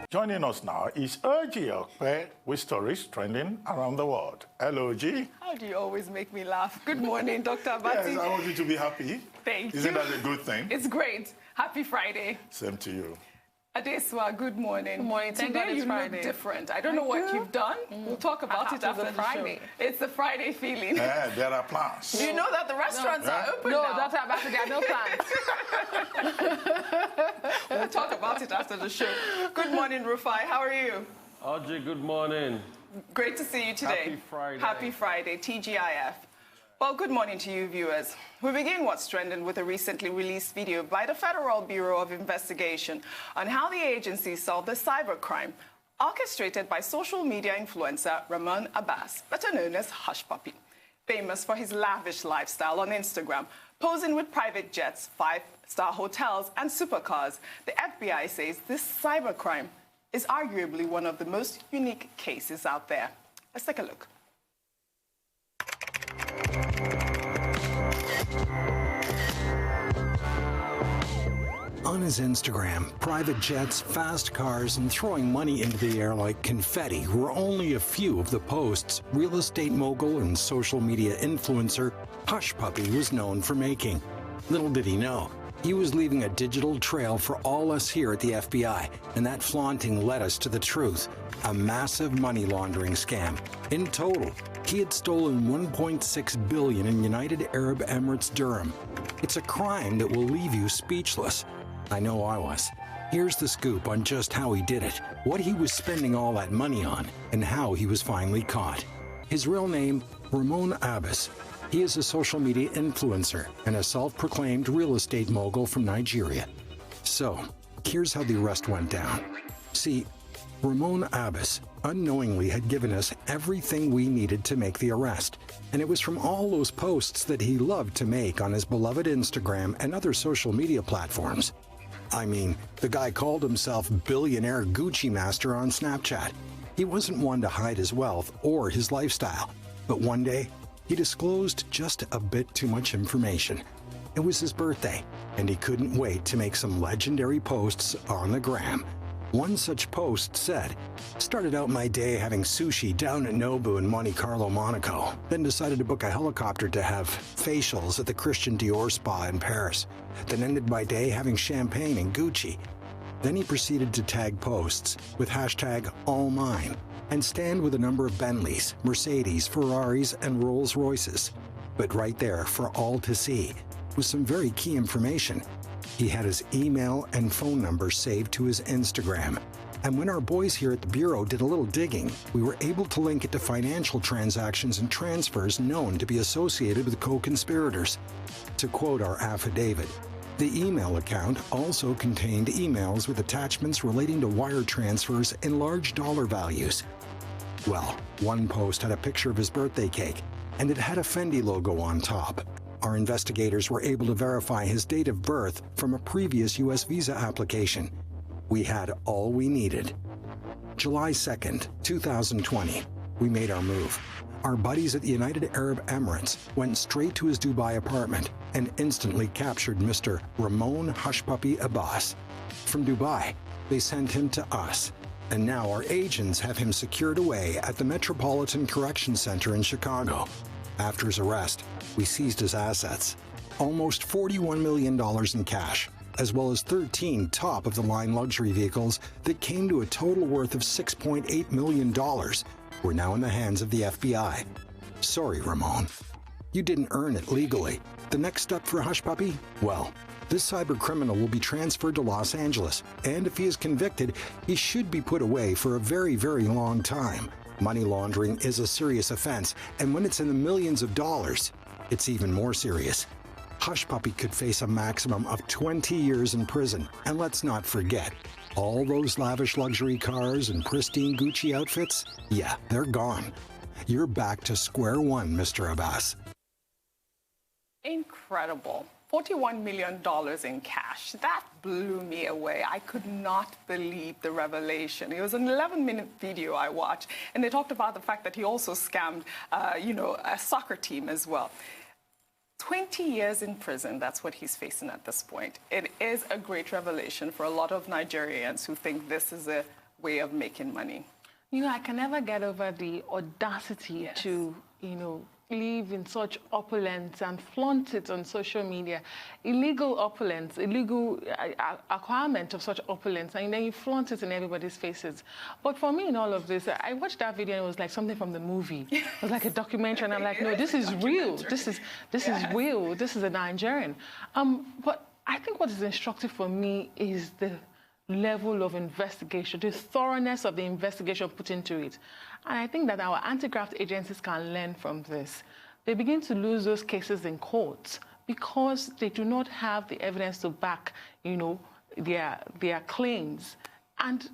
Joining us now is Oji Okpe with stories trending around the world. Hello, Oji. How do you always make me laugh? Good morning, Dr. Abati. Yes, I want you to be happy. Thank you. Isn't that a good thing? It's great. Happy Friday. Same to you. Adeswa, good morning. Good morning. Thank God Today it's you Friday. look different. I don't know what you've done. We'll talk about it after the Friday. show. It's the Friday feeling. Yeah, there are plans. Do you know that the restaurants are open No, now? Dr. Abati, there are no plans. We'll talk about it after the show. Good morning, Rufai. How are you? Audrey, good morning. Great to see you today. Happy Friday. Happy Friday, TGIF. Well, good morning to you, viewers. We begin What's Trending with a recently released video by the Federal Bureau of Investigation on how the agency solved the cybercrime orchestrated by social media influencer Ramon Abbas, better known as Hush Puppy. Famous for his lavish lifestyle on Instagram, posing with private jets, five-star hotels, and supercars, the FBI says this cybercrime is arguably one of the most unique cases out there. Let's take a look. On his Instagram, private jets, fast cars, and throwing money into the air like confetti were only a few of the posts real estate mogul and social media influencer Hush Puppy was known for making. Little did he know, he was leaving a digital trail for all us here at the FBI, and that flaunting led us to the truth: a massive money laundering scam. In total, he had stolen $1.6 billion in United Arab Emirates dirham. It's a crime that will leave you speechless. I know I was. Here's the scoop on just how he did it, what he was spending all that money on, and how he was finally caught. His real name, Ramon Abbas. He is a social media influencer and a self-proclaimed real estate mogul from Nigeria. So, here's how the arrest went down. See, Ramon Abbas unknowingly had given us everything we needed to make the arrest, and it was from all those posts that he loved to make on his beloved Instagram and other social media platforms. I mean, the guy called himself Billionaire Gucci Master on Snapchat. He wasn't one to hide his wealth or his lifestyle, but one day, he disclosed just a bit too much information. It was his birthday, and he couldn't wait to make some legendary posts on the gram. One such post said, "Started out my day having sushi down at Nobu in Monte Carlo, Monaco, then decided to book a helicopter to have facials at the Christian Dior spa in Paris, then ended my day having champagne in Gucci." Then he proceeded to tag posts with hashtag #AllMine and stand with a number of Bentleys, Mercedes, Ferraris, and Rolls Royces. But right there for all to see was some very key information. He had his email and phone number saved to his Instagram. And when our boys here at the Bureau did a little digging, we were able to link it to financial transactions and transfers known to be associated with co-conspirators. To quote our affidavit, the email account also contained emails with attachments relating to wire transfers in large dollar values. Well, one post had a picture of his birthday cake, and it had a Fendi logo on top. Our investigators were able to verify his date of birth from a previous U.S. visa application. We had all we needed. July 2nd, 2020, we made our move. Our buddies at the United Arab Emirates went straight to his Dubai apartment and instantly captured Mr. Ramon Hush Puppy Abbas. From Dubai, they sent him to us, and now our agents have him secured away at the Metropolitan Correction Center in Chicago. After his arrest, we seized his assets, almost $41 million in cash, as well as 13 top-of-the-line luxury vehicles that came to a total worth of $6.8 million, were now in the hands of the FBI. Sorry, Ramon. You didn't earn it legally. The next step for Hush Puppy? Well, this cyber criminal will be transferred to Los Angeles, and if he is convicted, he should be put away for a very, very long time. Money laundering is a serious offense, and when it's in the millions of dollars, it's even more serious. Hush Puppy could face a maximum of 20 years in prison, and let's not forget, all those lavish luxury cars and pristine Gucci outfits, yeah, they're gone. You're back to square one, Mr. Abbas. Incredible. $41 million in cash. That blew me away. I could not believe the revelation. It was an 11-minute video I watched, and they talked about the fact that he also scammed, a soccer team as well. 20 years in prison, that's what he's facing at this point. It is a great revelation for a lot of Nigerians who think this is a way of making money. You know, I can never get over the audacity to, you know, live in such opulence and flaunt it on social media. Illegal opulence, illegal acquirement of such opulence, and then you flaunt it in everybody's faces. But for me in all of this, I watched that video and it was like something from the movie. It was like a documentary, and I'm like, no, this is real. This is real. This is a Nigerian. But I think what is instructive for me is the level of investigation, the thoroughness of the investigation put into it. And I think that our anti-graft agencies can learn from this. They begin to lose those cases in court because they do not have the evidence to back, you know, their claims. And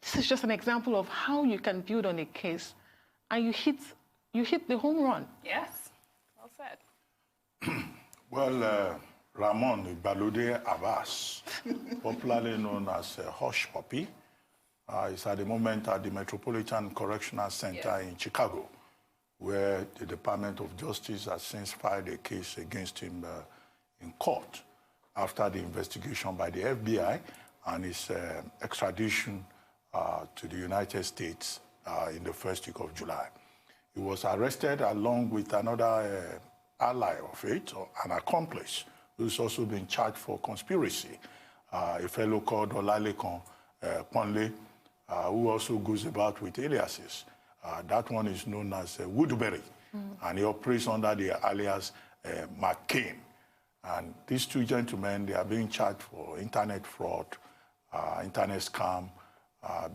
this is just an example of how you can build on a case and you hit the home run. Yes, well said. Well, Ramon Balode Abbas, popularly known as Hush Puppy, is at the moment at the Metropolitan Correctional Center in Chicago, where the Department of Justice has since filed a case against him in court after the investigation by the FBI and his extradition to the United States in the first week of July. He was arrested along with another ally of it, or an accomplice, who's also been charged for conspiracy, a fellow called Olalekan Ponle, who also goes about with aliases. That one is known as Woodbury, and he operates under the alias McCain. And these two gentlemen, they are being charged for internet fraud, internet scam,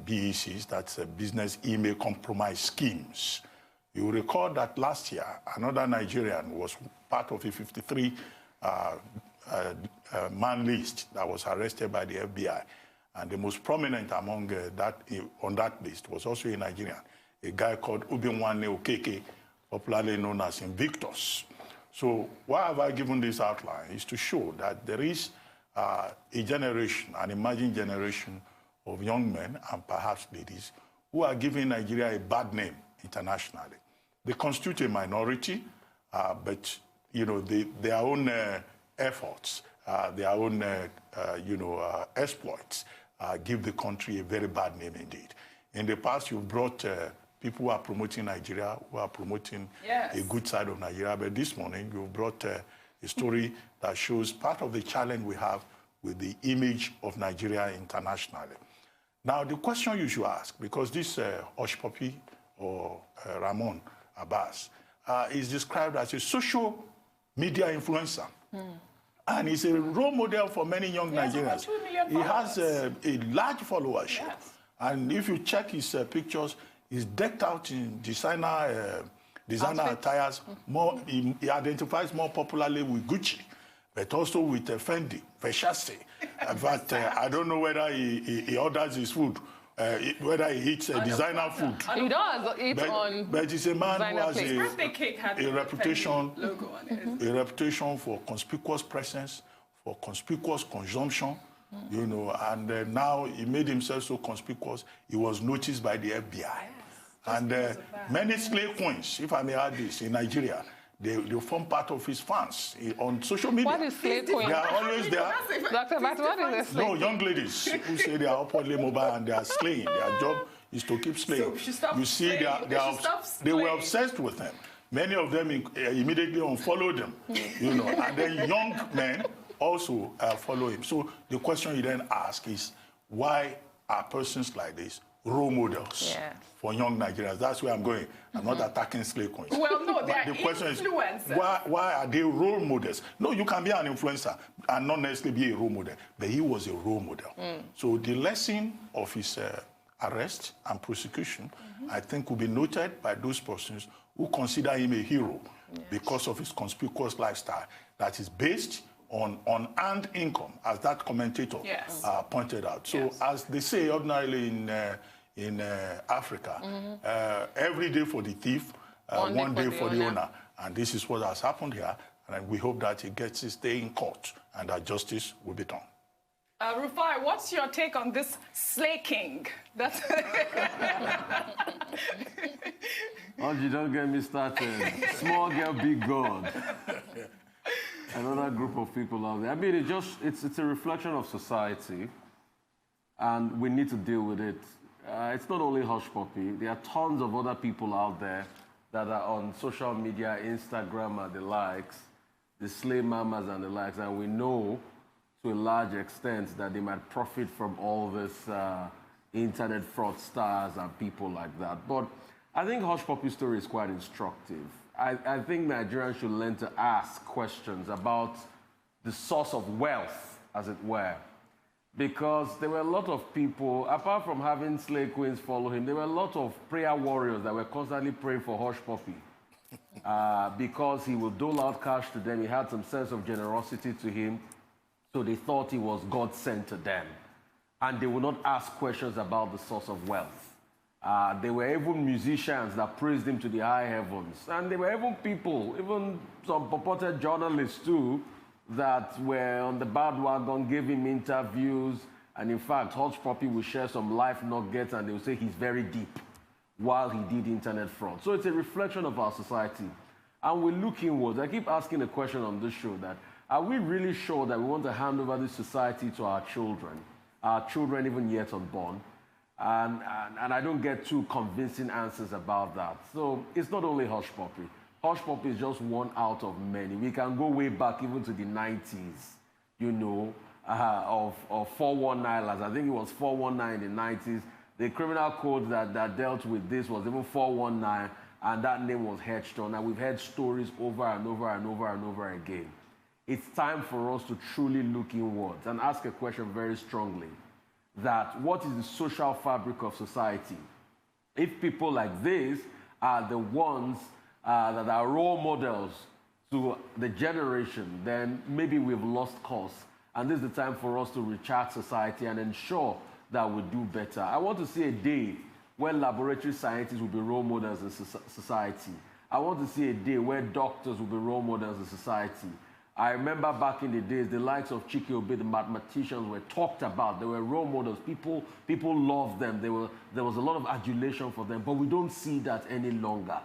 BECs, that's business email compromise schemes. You will recall that last year, another Nigerian was part of a 53 man list that was arrested by the FBI. And the most prominent among on that list was also a Nigerian, a guy called Ubinwanne Okeke, popularly known as Invictus. So why have I given this outline? Is to show that there is a generation, an emerging generation of young men and perhaps ladies who are giving Nigeria a bad name internationally. They constitute a minority, but you know, their own efforts, their own exploits give the country a very bad name indeed. In the past, you've brought people who are promoting Nigeria, who are promoting a good side of Nigeria, but this morning you've brought a story that shows part of the challenge we have with the image of Nigeria internationally. Now, the question you should ask, because this Hush Puppy or Ramon Abbas is described as a social media influencer. And he's a role model for many young Nigerians. He has a large followership. Yes. And if you check his pictures, he's decked out in designer attires. He identifies more popularly with Gucci, but also with Fendi, Versace. In fact, I don't know whether he orders his food, whether he eats designer food. He does eat on But he's a man who has Birthday cake had a reputation, logo on it. a reputation for conspicuous presence, for conspicuous consumption, you know, and now he made himself so conspicuous, he was noticed by the FBI. And many slave queens, if I may add this, in Nigeria, they form part of his fans on social media. What is slave queen? They are always there. Dr. Bat, what is a slave No, young ladies who say they are upwardly mobile and they are slaying. Their job is to keep slaying. So we should stop you see, slaying. they were obsessed with them. Many of them immediately unfollowed them, you know, and then young men also follow him. So the question you then ask is, why are persons like this role models for young Nigerians? That's where I'm going. I'm not attacking slave queens. Well, no, they're the question influencers. is, why are they role models? No, you can be an influencer and not necessarily be a role model, but he was a role model. So the lesson of his arrest and prosecution, I think, will be noted by those persons who consider him a hero because of his conspicuous lifestyle that is based on unearned income, as that commentator pointed out. So as they say ordinarily in Africa, every day for the thief, one day for the owner. And this is what has happened here. And we hope that he gets his day in court and that justice will be done. Rufai, what's your take on this Slay King? That's Angie, don't get me started. Small girl, big God. Another group of people out there. I mean, it's a reflection of society, and we need to deal with it. It's not only Hush Puppy. There are tons of other people out there that are on social media, Instagram and the likes, the slay mamas and the likes, and we know to a large extent that they might profit from all this internet fraudsters and people like that. But I think Hush Puppy's story is quite instructive. I think Nigerians should learn to ask questions about the source of wealth, as it were. Because there were a lot of people, apart from having slay queens follow him, there were a lot of prayer warriors that were constantly praying for Hush Puppy. Because he would dole out cash to them, he had some sense of generosity to him, so they thought he was God sent to them. And they would not ask questions about the source of wealth. There were even musicians that praised him to the high heavens. And there were even people, even some purported journalists too, that were on the bandwagon, gave him interviews. And in fact, Hush Puppy will share some life nuggets and they will say he's very deep while he did internet fraud. So it's a reflection of our society. And we look inwards. I keep asking a question on this show that, are we really sure that we want to hand over this society to our children even yet unborn? And I don't get too convincing answers about that. So it's not only Hush Puppy. Hush Puppy is just one out of many. We can go way back even to the 90s, you know, of 419. I think it was 419 in the 90s. The criminal code that dealt with this was even 419, and that name was hedged on. And we've heard stories over and over and over and over again. It's time for us to truly look inwards and ask a question very strongly, that what is the social fabric of society? If people like this are the ones that are role models to the generation, then maybe we've lost course. And this is the time for us to recharge society and ensure that we do better. I want to see a day when laboratory scientists will be role models in society. I want to see a day where doctors will be role models in society. I remember back in the days, the likes of Chike Obe, the mathematicians, were talked about. They were role models. People loved them. There was a lot of adulation for them, but we don't see that any longer.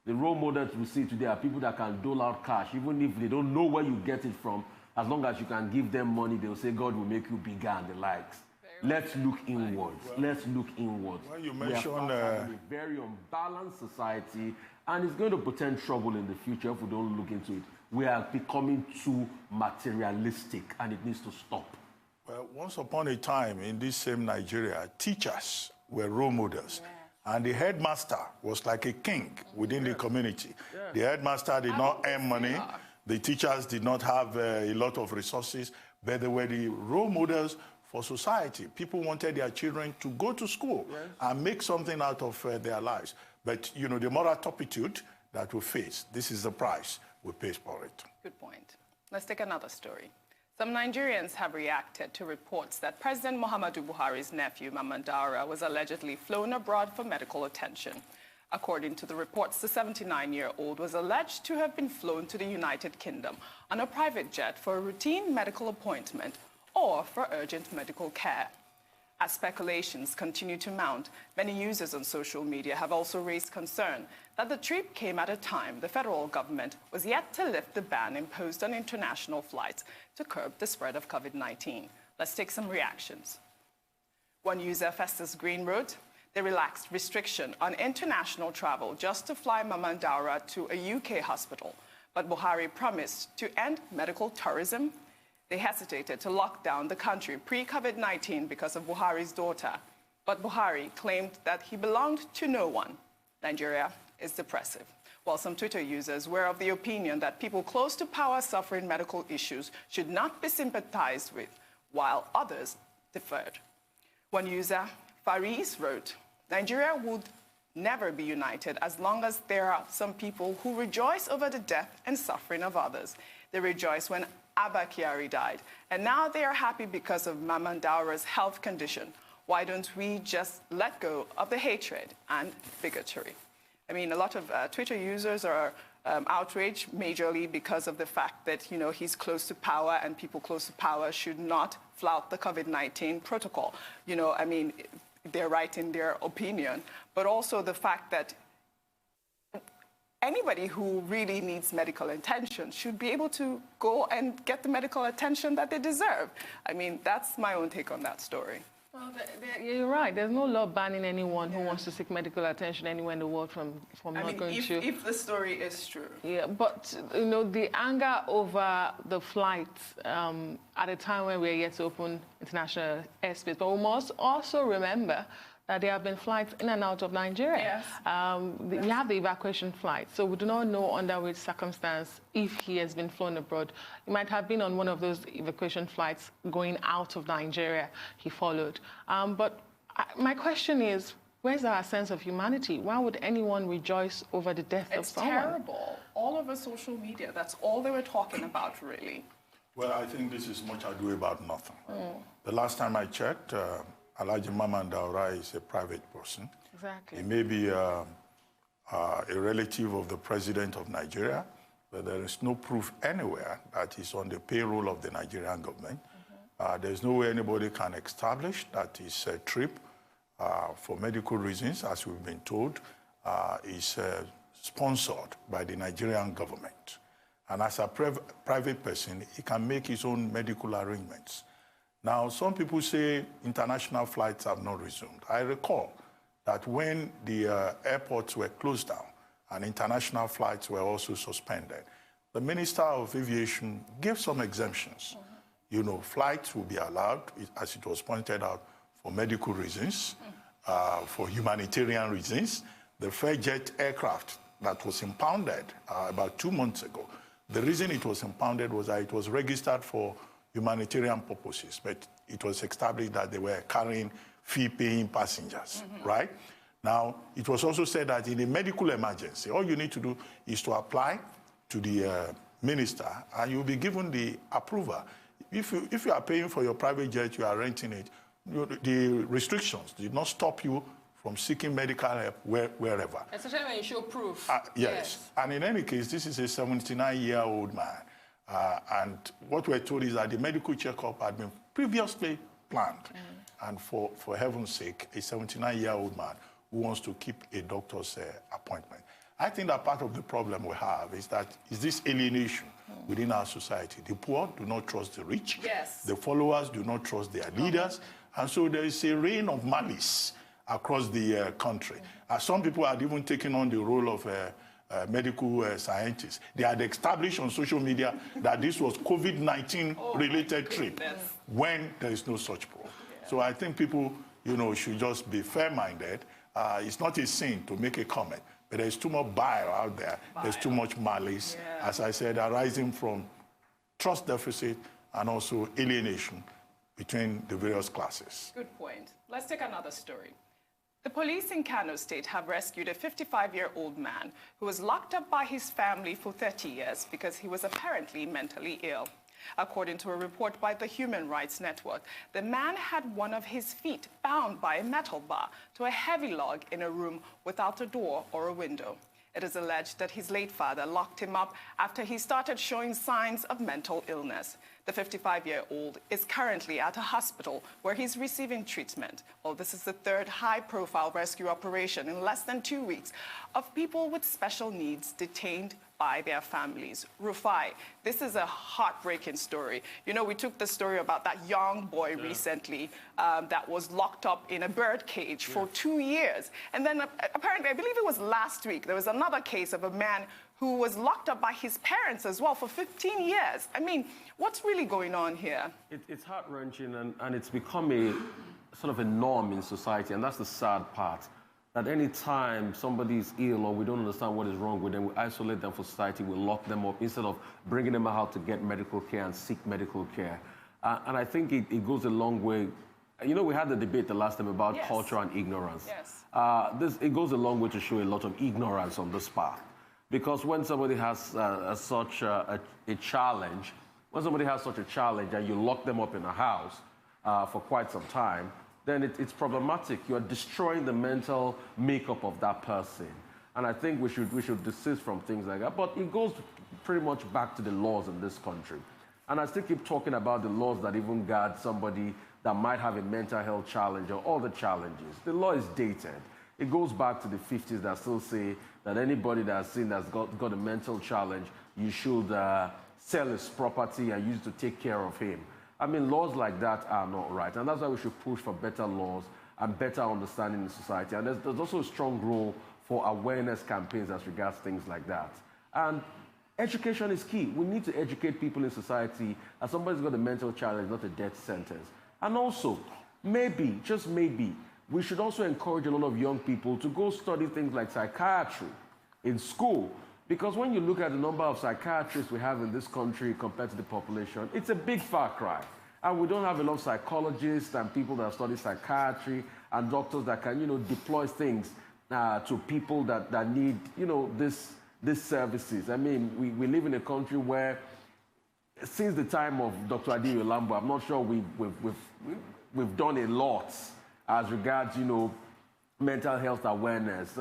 The role models we see today are people that can dole out cash, even if they don't know where you get it from. As long as you can give them money, they'll say, God will make you bigger and the likes. Let's look inwards. Let's look inwards. Well, you mentioned we are a very unbalanced society, and it's going to portend trouble in the future if we don't look into it. We are becoming too materialistic, and it needs to stop. Well, once upon a time in this same Nigeria, teachers were role models. Yeah. And the headmaster was like a king within the community. Yeah. The headmaster did not earn money. The teachers did not have a lot of resources, but they were the role models for society. People wanted their children to go to school and make something out of their lives. But, you know, the moral turpitude that we face, this is the price we pay for it. Good point. Let's take another story. Some Nigerians have reacted to reports that President Muhammadu Buhari's nephew, Mamman Daura, was allegedly flown abroad for medical attention. According to the reports, the 79-year-old was alleged to have been flown to the United Kingdom on a private jet for a routine medical appointment or for urgent medical care. As speculations continue to mount, many users on social media have also raised concern that the trip came at a time the federal government was yet to lift the ban imposed on international flights to curb the spread of COVID-19. Let's take some reactions. One user, Festus Green, wrote, they relaxed restriction on international travel just to fly Mamman Daura to a UK hospital, but Buhari promised to end medical tourism. They hesitated to lock down the country pre-COVID-19 because of Buhari's daughter. But Buhari claimed that he belonged to no one. Nigeria is depressive. While some Twitter users were of the opinion that people close to power suffering medical issues should not be sympathized with, while others deferred. One user, Faris, wrote, Nigeria would never be united as long as there are some people who rejoice over the death and suffering of others. They rejoiced when Abba Kyari died, and now they are happy because of Mamman Daura's health condition. Why don't we just let go of the hatred and bigotry? I mean, a lot of Twitter users are outraged majorly because of the fact that, you know, he's close to power and people close to power should not flout the COVID-19 protocol. You know, I mean, they're right in their opinion, but also the fact that anybody who really needs medical attention should be able to go and get the medical attention that they deserve. I mean, that's my own take on that story. Well, you're right. There's no law banning anyone who wants to seek medical attention anywhere in the world from not going to. If the story is true. Yeah, but the anger over the flights at a time when we're yet to open international airspace, but we must also remember that there have been flights in and out of Nigeria. Yes. We have the evacuation flight, so we do not know under which circumstance, if he has been flown abroad. He might have been on one of those evacuation flights going out of Nigeria he followed. But my question is, where's our sense of humanity? Why would anyone rejoice over the death of someone? It's terrible. All over social media, that's all they were talking about, really. Well, I think this is much ado about nothing. The last time I checked, Alhaji Mamman Daura is a private person. Exactly. He may be a relative of the president of Nigeria, but there is no proof anywhere that he's on the payroll of the Nigerian government. There's no way anybody can establish that his trip, for medical reasons, as we've been told, is sponsored by the Nigerian government. And as a private person, he can make his own medical arrangements. Now, some people say international flights have not resumed. I recall that when the airports were closed down and international flights were also suspended, the Minister of Aviation gave some exemptions. Flights will be allowed, as it was pointed out, for medical reasons, for humanitarian reasons. The Fairjet aircraft that was impounded about 2 months ago, the reason it was impounded was that it was registered for humanitarian purposes, but it was established that they were carrying fee-paying passengers, right? Now, it was also said that in a medical emergency, all you need to do is to apply to the minister, and you'll be given the approval. If you are paying for your private jet, you are renting it, the restrictions did not stop you from seeking medical help wherever. Especially when you show proof. Yes. And in any case, this is a 79-year-old man. And what we're told is that the medical checkup had been previously planned. And for heaven's sake, a 79-year-old man who wants to keep a doctor's appointment. I think that part of the problem we have is this alienation within our society. The poor do not trust the rich. Yes. The followers do not trust their leaders. And so there is a reign of malice across the country. Some people had even taken on the role of medical scientists. They had established on social media that this was COVID-19 related trip when there is no such proof. So I think people, should just be fair-minded. It's not a sin to make a comment, but there's too much bile out there. There's too much malice, as I said, arising from trust deficit and also alienation between the various classes. Good point. Let's take another story. The police in Kano State have rescued a 55-year-old man who was locked up by his family for 30 years because he was apparently mentally ill. According to a report by the Human Rights Network, the man had one of his feet bound by a metal bar to a heavy log in a room without a door or a window. It is alleged that his late father locked him up after he started showing signs of mental illness. The 55-year-old is currently at a hospital where he's receiving treatment. Well, this is the third high-profile rescue operation in less than 2 weeks of people with special needs detained by their families. Rufai, this is a heartbreaking story. We took the story about that young boy recently that was locked up in a bird cage for 2 years. And then apparently, I believe it was last week, there was another case of a man who was locked up by his parents as well for 15 years. I mean, what's really going on here? It's heart-wrenching, and it's become a sort of a norm in society, and that's the sad part. That any time somebody is ill or we don't understand what is wrong with them, we isolate them from society, we lock them up instead of bringing them out to get medical care and seek medical care. And I think it goes a long way. We had the debate the last time about culture and ignorance. Yes. It goes a long way to show a lot of ignorance on this path. Because when somebody has such a challenge, and you lock them up in a house for quite some time, then it's problematic. You're destroying the mental makeup of that person. And I think we should desist from things like that. But it goes pretty much back to the laws in this country. And I still keep talking about the laws that even guard somebody that might have a mental health challenge or all the challenges. The law is dated. It goes back to the 50s that still say that anybody that's got a mental challenge, you should sell his property and use it to take care of him. I mean, laws like that are not right. And that's why we should push for better laws and better understanding in society. And there's also a strong role for awareness campaigns as regards things like that. And education is key. We need to educate people in society that somebody's got a mental challenge, not a death sentence. And also, maybe, just maybe, we should also encourage a lot of young people to go study things like psychiatry in school. Because when you look at the number of psychiatrists we have in this country compared to the population, it's a big far cry. And we don't have a lot of psychologists and people that study psychiatry and doctors that can, deploy things to people that need, these services. I mean, we live in a country where, since the time of Dr. Adeoye Lambo, I'm not sure we've done a lot as regards, mental health awareness.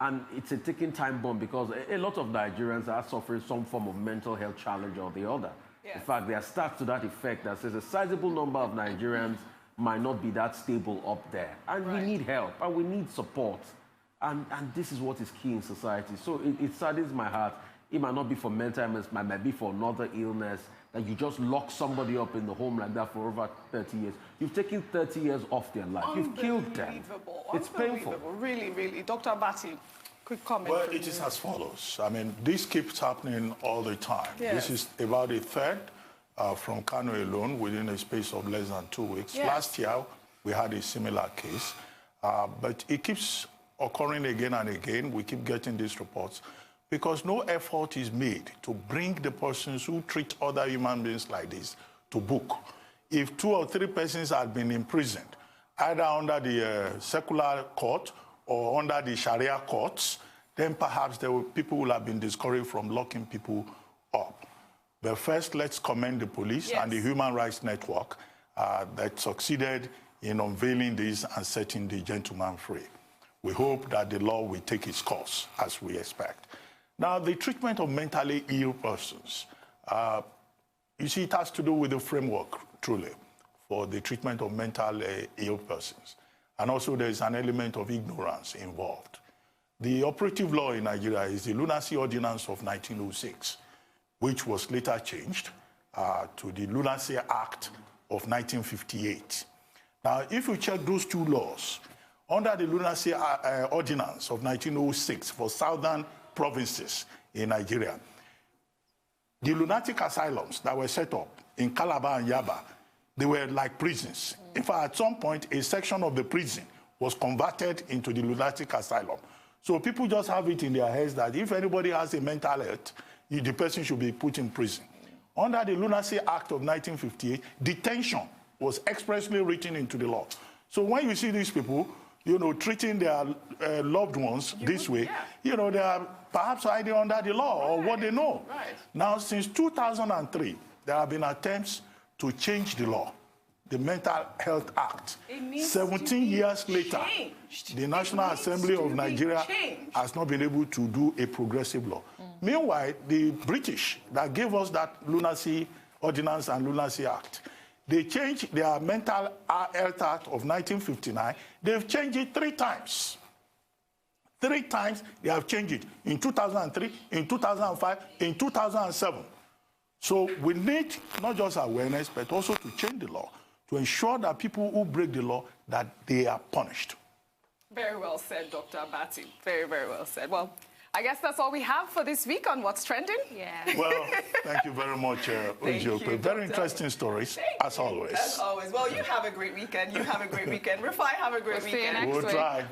And it's a ticking time bomb because a lot of Nigerians are suffering some form of mental health challenge or the other. Yes. In fact, there are stats to that effect that says a sizable number of Nigerians might not be that stable up there. And we need help and we need support. And this is what is key in society. So it saddens my heart. It might not be for mental illness, it might be for another illness, that you just lock somebody up in the home like that for over 30 years. You've taken 30 years off their life. You've killed them. It's painful. Really, really. Dr. Abati, quick comment. Well, it is as follows. I mean, this keeps happening all the time. Yes. This is about a third from Kano alone within a space of less than 2 weeks. Yes. Last year, we had a similar case. But it keeps occurring again and again. We keep getting these reports because no effort is made to bring the persons who treat other human beings like this to book. If 2 or 3 persons had been imprisoned, either under the secular court or under the Sharia courts, then perhaps people will have been discouraged from locking people up. But first, let's commend the police and the Human Rights Network that succeeded in unveiling this and setting the gentleman free. We hope that the law will take its course, as we expect. Now, the treatment of mentally ill persons, you see, it has to do with the framework, truly, for the treatment of mentally ill persons. And also, there is an element of ignorance involved. The operative law in Nigeria is the Lunacy Ordinance of 1906, which was later changed to the Lunacy Act of 1958. Now, if you check those 2 laws, under the Lunacy Ordinance of 1906 for southern provinces in Nigeria, the lunatic asylums that were set up in Calabar and Yaba, they were like prisons. In fact, at some point, a section of the prison was converted into the lunatic asylum. So people just have it in their heads that if anybody has a mental health, the person should be put in prison. Under the Lunacy Act of 1958, detention was expressly written into the law. So when you see these people, treating their loved ones this way, they are perhaps hiding under the law or what they know. Right. Now, since 2003, there have been attempts to change the law, the Mental Health Act. 17 years later, the National Assembly of Nigeria has not been able to do a progressive law. Meanwhile, the British that gave us that Lunacy Ordinance and Lunacy Act, they changed their Mental Health Act of 1959. They've changed it 3 times. 3 times they have changed it, in 2003, in 2005, in 2007. So we need not just awareness, but also to change the law, to ensure that people who break the law, that they are punished. Very well said, Dr. Abati. Very, very well said. Well, I guess that's all we have for this week on What's Trending. Yeah. Well, thank you very much, Ujope. Very interesting stories, as always. As always. Well, you have a great weekend. You have a great weekend. Rufai, have a great weekend. See you next week. We'll try.